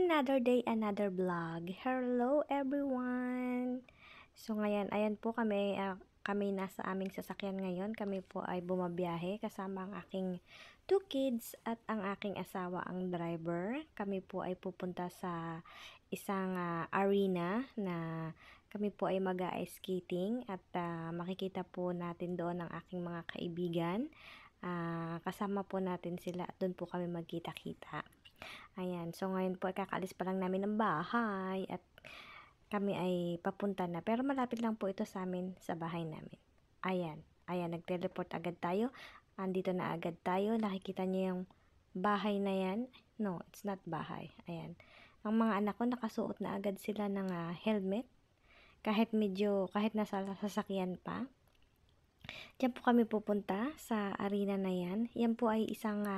Another day, another vlog. Hello everyone! So ngayon, ayan po kami nasa aming sasakyan ngayon. Kami po ay bumabiyahe kasama ang aking 2 kids at ang aking asawa ang driver. Kami po ay pupunta sa isang arena na kami po ay mag-ice skating at makikita po natin doon ang aking mga kaibigan. Kasama po natin sila at doon po kami magkita-kita. Ayan, so ngayon po kakaalis pa lang namin ng bahay at kami ay papunta na. Pero malapit lang po ito sa amin, sa bahay namin. Ayan, nag-teleport agad tayo. Andito na agad tayo. Nakikita niyo yung bahay na yan. No, it's not bahay. Ayan. Ang mga anak ko nakasuot na agad sila ng helmet. Kahit nasa sasakyan pa. Diyan po kami pupunta sa arena na yan. Yan po ay isang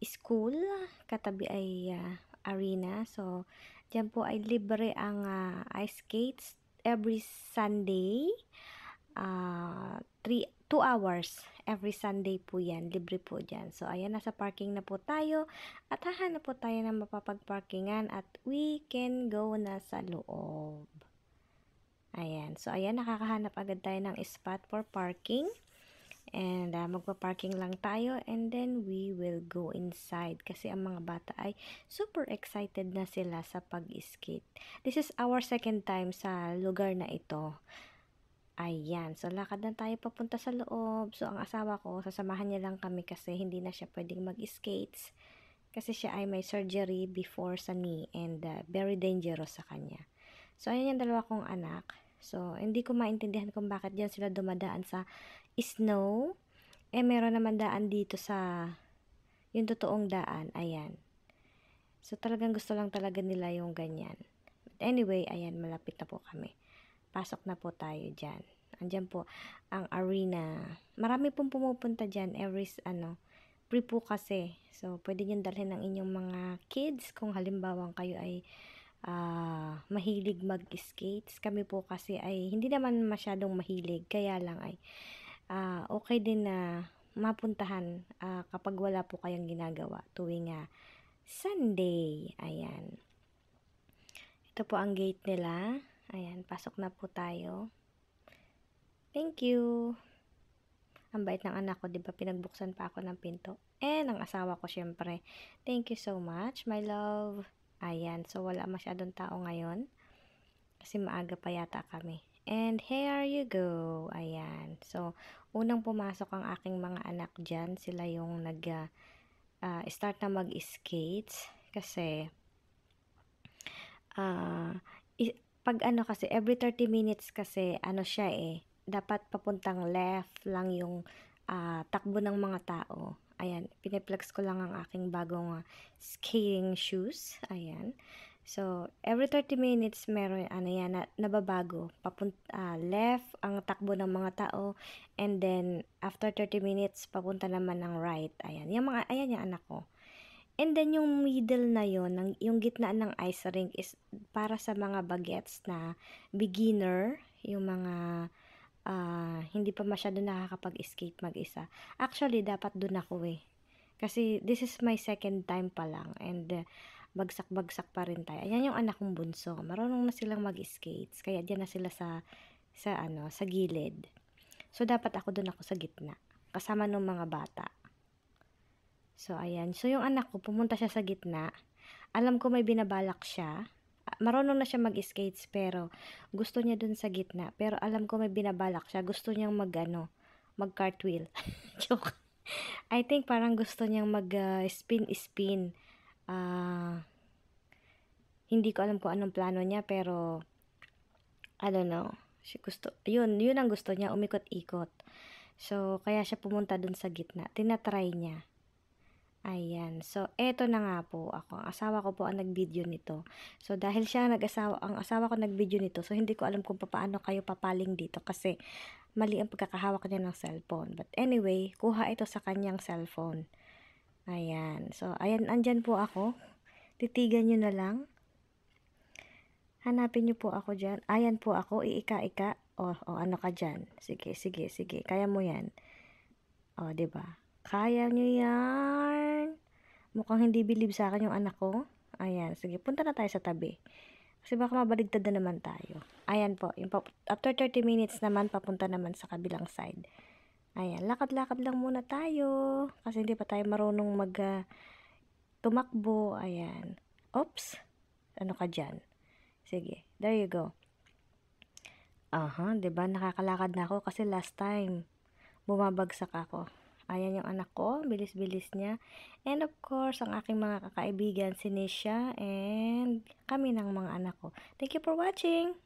school, katabi ay arena. So, diyan po ay libre ang ice skates every Sunday. 2 hours every Sunday po yan. Libre po dyan. So, ayan, nasa parking na po tayo. At hahanap po tayo ng mapapagparkingan at we can go na sa loob. Ayan. So, ayan, nakakahanap agad tayo ng spot for parking. And magpa-parking lang tayo and then we will go inside kasi ang mga bata ay super excited na sila sa pag-skate. This is our second time sa lugar na ito. Ayan, so lakad na tayo papunta sa loob. So ang asawa ko, sasamahan niya lang kami kasi hindi na siya pwedeng mag-skates kasi siya ay may surgery before sa knee and very dangerous sa kanya. So ayan yung dalawa kong anak. So hindi ko maintindihan kung bakit diyan sila dumadaan sa snow. Meron naman daan dito sa yung totoong daan. Ayan. So talagang gusto lang talaga nila yung ganyan. But anyway, ayan, malapit na po kami. Pasok na po tayo dyan. Andyan po ang arena. Marami pong pumupunta dyan free po kasi. So pwede nyo dalhin ng inyong mga kids kung halimbawa kayo ay mahilig mag-skates. Kami po kasi ay hindi naman masyadong mahilig. Kaya lang ay okay din na mapuntahan kapag wala po kayong ginagawa tuwing Sunday. Ayan. Ito po ang gate nila. Ayan, pasok na po tayo. Thank you. Ang bait ng anak ko, 'di ba? Pinagbuksan pa ako ng pinto. And ang asawa ko syempre. Thank you so much, my love. Ayan, so wala masyadong tao ngayon. Kasi maaga pa yata kami. And here you go. Ayan. So, unang pumasok ang aking mga anak dyan. Sila yung start na mag-skates. Kasi, pag kasi, every 30 minutes kasi, siya dapat papuntang left lang yung takbo ng mga tao. Ayan, piniplex ko lang ang aking bagong skating shoes. Ayan. So, every 30 minutes meron nababago. Left ang takbo ng mga tao and then after 30 minutes papunta naman ng right. Ayan, ayan yung anak ko. And then yung middle na yon, yung gitna ng ice rink is para sa mga bagets na beginner, yung mga hindi pa masyado nakakapag-skate mag-isa. Actually, dapat dun ako Kasi this is my second time pa lang and bagsak-bagsak pa rin tayo. Ayan yung anak kong bunso. Marunong na silang mag-skates. Kaya diyan na sila sa gilid. So, dapat doon ako sa gitna. Kasama ng mga bata. So, ayan. So, yung anak ko, pumunta siya sa gitna. Alam ko may binabalak siya. Marunong na siya mag-skates pero gusto niya dun sa gitna. Pero alam ko may binabalak siya. Gusto niyang mag-cartwheel. Joke. I think parang gusto niyang mag-spin-spin. Hindi ko alam kung anong plano niya pero I don't know. Yun ang gusto niya, umikot-ikot. So, kaya siya pumunta dun sa gitna. Tinatry niya. Ayan. So, eto na nga po ako. Ang asawa ko po ang nag-video nito. So, dahil ang asawa ko nag-video nito, so hindi ko alam kung paano kayo papaling dito kasi mali ang pagkakahawak niya ng cellphone. But anyway, kuha ito sa kanyang cellphone. Ayan. So, ayan, andyan po ako. Titigan nyo na lang. Hanapin nyo po ako dyan. Ayan po ako. Iika-ika. Ano ka dyan? Sige. Kaya mo yan. Diba? Kaya nyo yan. Mukhang hindi believe sa akin yung anak ko. Ayan, sige, punta na tayo sa tabi. Kasi baka mabaligtad na naman tayo. Ayan po, after 30 minutes naman, papunta naman sa kabilang side. Ayan, lakad-lakad lang muna tayo. Kasi hindi pa tayo marunong tumakbo. Ayan. Oops. Ano ka dyan? Sige, there you go. Aha, 'di ba? Nakakalakad na ako kasi last time bumabagsak ako. Ayan yung anak ko, bilis-bilis niya. And of course, ang aking mga kakaibigan, si Nisha and kami ng mga anak ko. Thank you for watching!